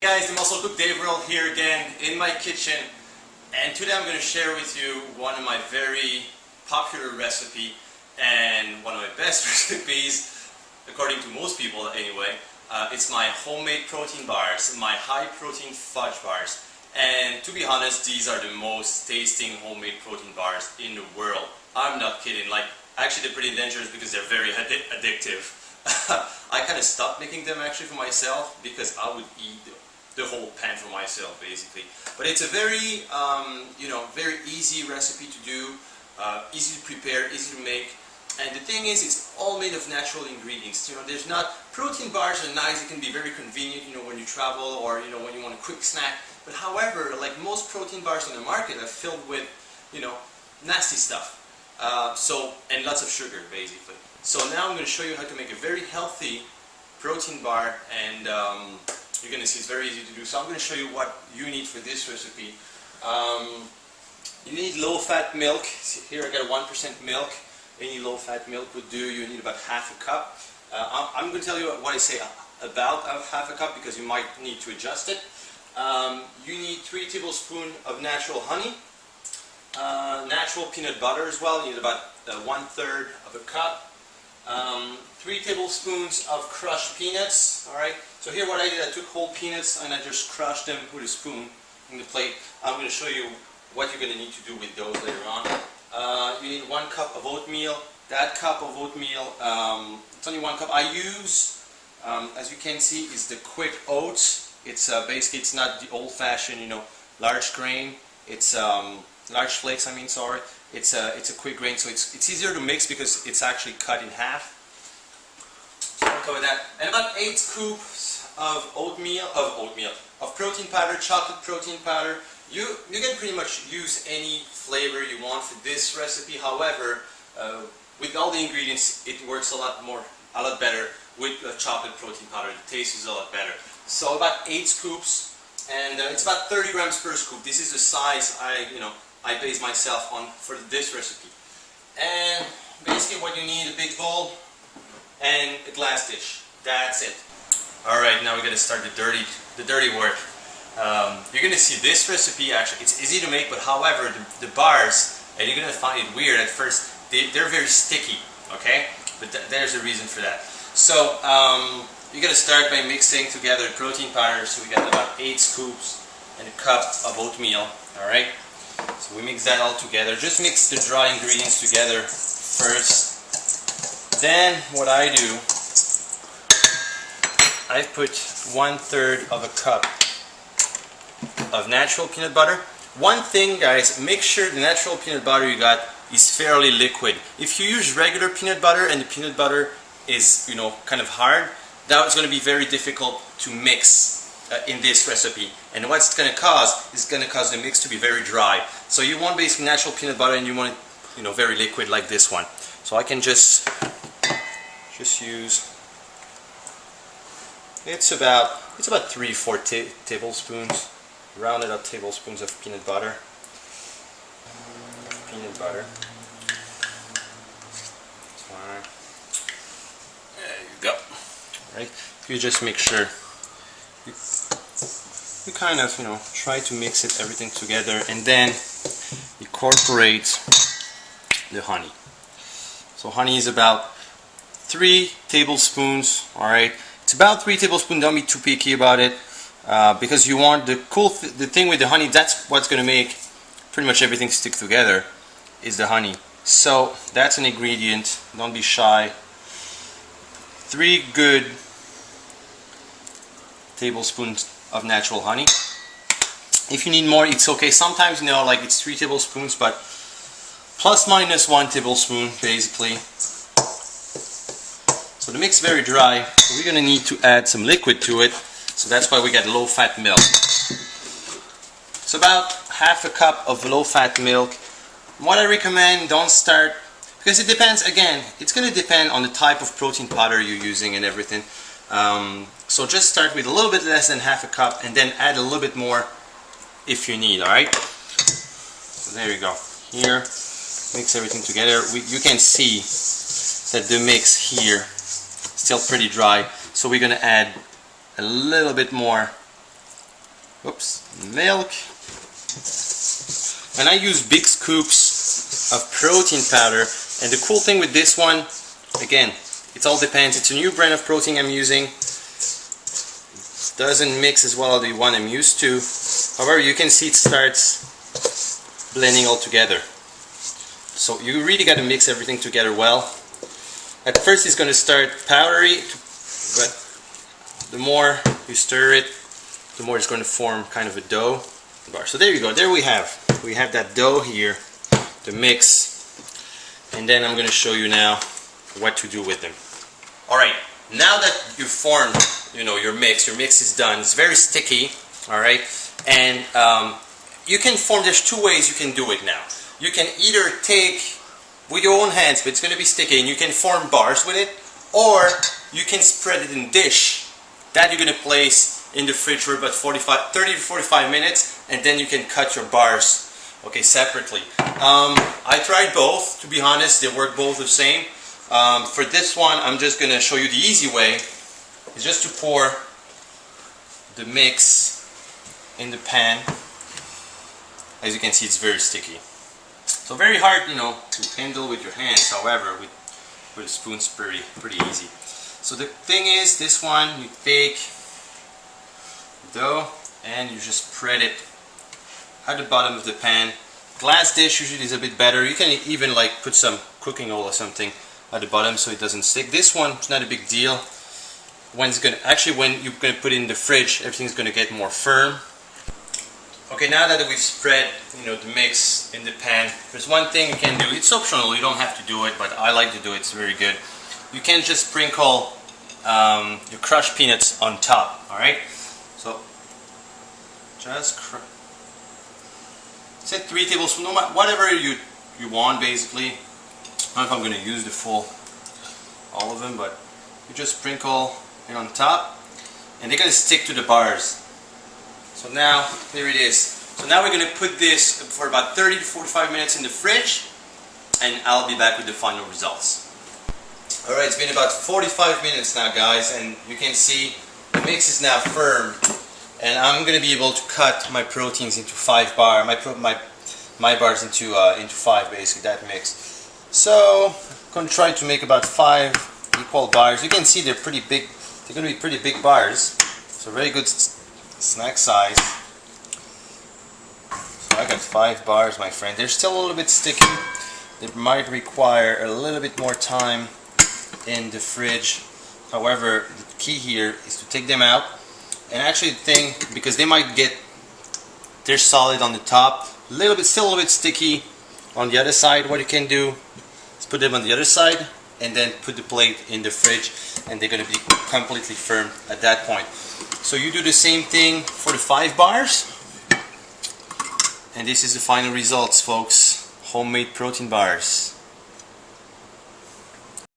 guys, the Muscle Cook Dave Roll here again in my kitchen, and today I'm going to share with you one of my very popular recipe and one of my best recipes, according to most people anyway. It's my homemade protein bars, my high protein fudge bars, and to be honest, these are the most tasting homemade protein bars in the world. I'm not kidding. Like, actually they're pretty dangerous because they're very addictive. I kind of stopped making them actually for myself because I would eat the whole pan for myself basically. But it's a very, very easy recipe to do, easy to prepare, easy to make. And the thing is, it's all made of natural ingredients. There's not, protein bars are nice, it can be very convenient, when you travel or, when you want a quick snack. But however, like most protein bars on the market are filled with, nasty stuff. And lots of sugar basically. So now I'm going to show you how to make a very healthy protein bar, and you're going to see it's very easy to do. So I'm going to show you what you need for this recipe. You need low-fat milk. See, here I got a 1% milk. Any low-fat milk would do. You need about half a cup. I'm going to tell you what I say about half a cup because you might need to adjust it. You need 3 tablespoons of natural honey. Natural peanut butter as well. You need about 1/3 of a cup. 3 tablespoons of crushed peanuts. Alright, so here what I did, I took whole peanuts and I just crushed them with a spoon in the plate. I'm going to show you what you're going to need to do with those later on. You need 1 cup of oatmeal. That cup of oatmeal, it's only 1 cup. I use, as you can see, is the quick oats. It's basically, it's not the old-fashioned, large grain. It's large flakes, sorry. It's a quick grain, so it's easier to mix because it's actually cut in half. So I'll cover that. And about 8 scoops of of protein powder, chocolate protein powder. You can pretty much use any flavor you want for this recipe. However, with all the ingredients, it works a lot better with chocolate protein powder. The taste is a lot better. So about 8 scoops, and it's about 30 grams per scoop. This is the size I base myself on for this recipe. And basically what you need, a big bowl and a glass dish. That's it. Alright, now we're going to start the dirty work. You're going to see this recipe, actually, it's easy to make, but however, the bars, and you're going to find it weird at first, they're very sticky, okay? But there's a reason for that. So, you're going to start by mixing together protein powder. So we got about 8 scoops and a cup of oatmeal, alright? So we mix that all together. Just mix the dry ingredients together first. Then what I do, I put 1/3 of a cup of natural peanut butter. One thing, guys, make sure the natural peanut butter you got is fairly liquid. If you use regular peanut butter and the peanut butter is, kind of hard, that's going to be very difficult to mix in this recipe, and what it's going to cause is the mix to be very dry. So you want basically natural peanut butter, and you want it, very liquid like this one. So I can just use. It's about 3-4 tablespoons, rounded up tablespoons of peanut butter. Fine. There you go. Right. You just make sure. You kind of, try to mix everything together, and then incorporate the honey. So honey is about 3 tablespoons, alright? It's about 3 tablespoons, don't be too picky about it, because you want the thing with the honey, that's what's going to make pretty much everything stick together, is the honey. So that's an ingredient, don't be shy. 3 good tablespoons of natural honey. If you need more, it's okay. Sometimes, like it's 3 tablespoons, but plus minus 1 tablespoon basically. So the mix is very dry, so we're going to need to add some liquid to it. So that's why we got low-fat milk. So about half a cup of low-fat milk. What I recommend, don't start, because it depends, again, it's going to depend on the type of protein powder you're using and everything. So just start with a little bit less than half a cup, and then add a little bit more if you need, alright? So there you go. Here, mix everything together. You can see that the mix here is still pretty dry, so we're going to add a little bit more milk. And I use big scoops of protein powder. And the cool thing with this one, again, it all depends. It's a new brand of protein I'm using. It doesn't mix as well as the one I'm used to. However, you can see it starts blending all together. So you really got to mix everything together well. At first it's going to start powdery, but the more you stir it, the more it's going to form kind of a dough bar. So there you go. There we have that dough here, the mix. And then I'm going to show you now what to do with them. Alright, now that you've formed, your mix is done. It's very sticky, alright? And you can form, there's two ways you can do it now. You can either take with your own hands, but it's going to be sticky, and you can form bars with it, or you can spread it in a dish that you're going to place in the fridge for about 30 to 45 minutes, and then you can cut your bars, okay, separately. I tried both, to be honest. They work both the same. For this one, I'm just going to show you the easy way. It's just to pour the mix in the pan. As you can see, it's very sticky. So very hard, to handle with your hands. However, with a spoon, it's pretty easy. So the thing is, this one, you take dough and you just spread it at the bottom of the pan. Glass dish usually is a bit better. You can even put some cooking oil or something at the bottom so it doesn't stick. This one is not a big deal. When you're gonna put it in the fridge, everything's gonna get more firm. Okay, now that we've spread, the mix in the pan, there's one thing you can do. It's optional. You don't have to do it, but I like to do it. It's very good. You can just sprinkle your crushed peanuts on top. All right. So just say 3 tablespoons, whatever you want, basically. I don't know if I'm going to use all of them, but you just sprinkle it on top, and they're going to stick to the bars. So now, there it is. So now we're going to put this for about 30 to 45 minutes in the fridge, and I'll be back with the final results. Alright, it's been about 45 minutes now, guys, and you can see the mix is now firm, and I'm going to be able to cut my proteins into 5 bars, my bars into 5, basically, that mix. So I'm going to try to make about 5 equal bars. You can see they're pretty big. They're going to be pretty big bars. So very good snack size. So I got 5 bars, my friend. They're still a little bit sticky. They might require a little bit more time in the fridge. However, the key here is to take them out. And actually the thing, because they're solid on the top, still a little bit sticky on the other side. What you can do is put them on the other side and then put the plate in the fridge, and they're going to be completely firm at that point. So you do the same thing for the 5 bars, and this is the final results, folks. Homemade protein bars.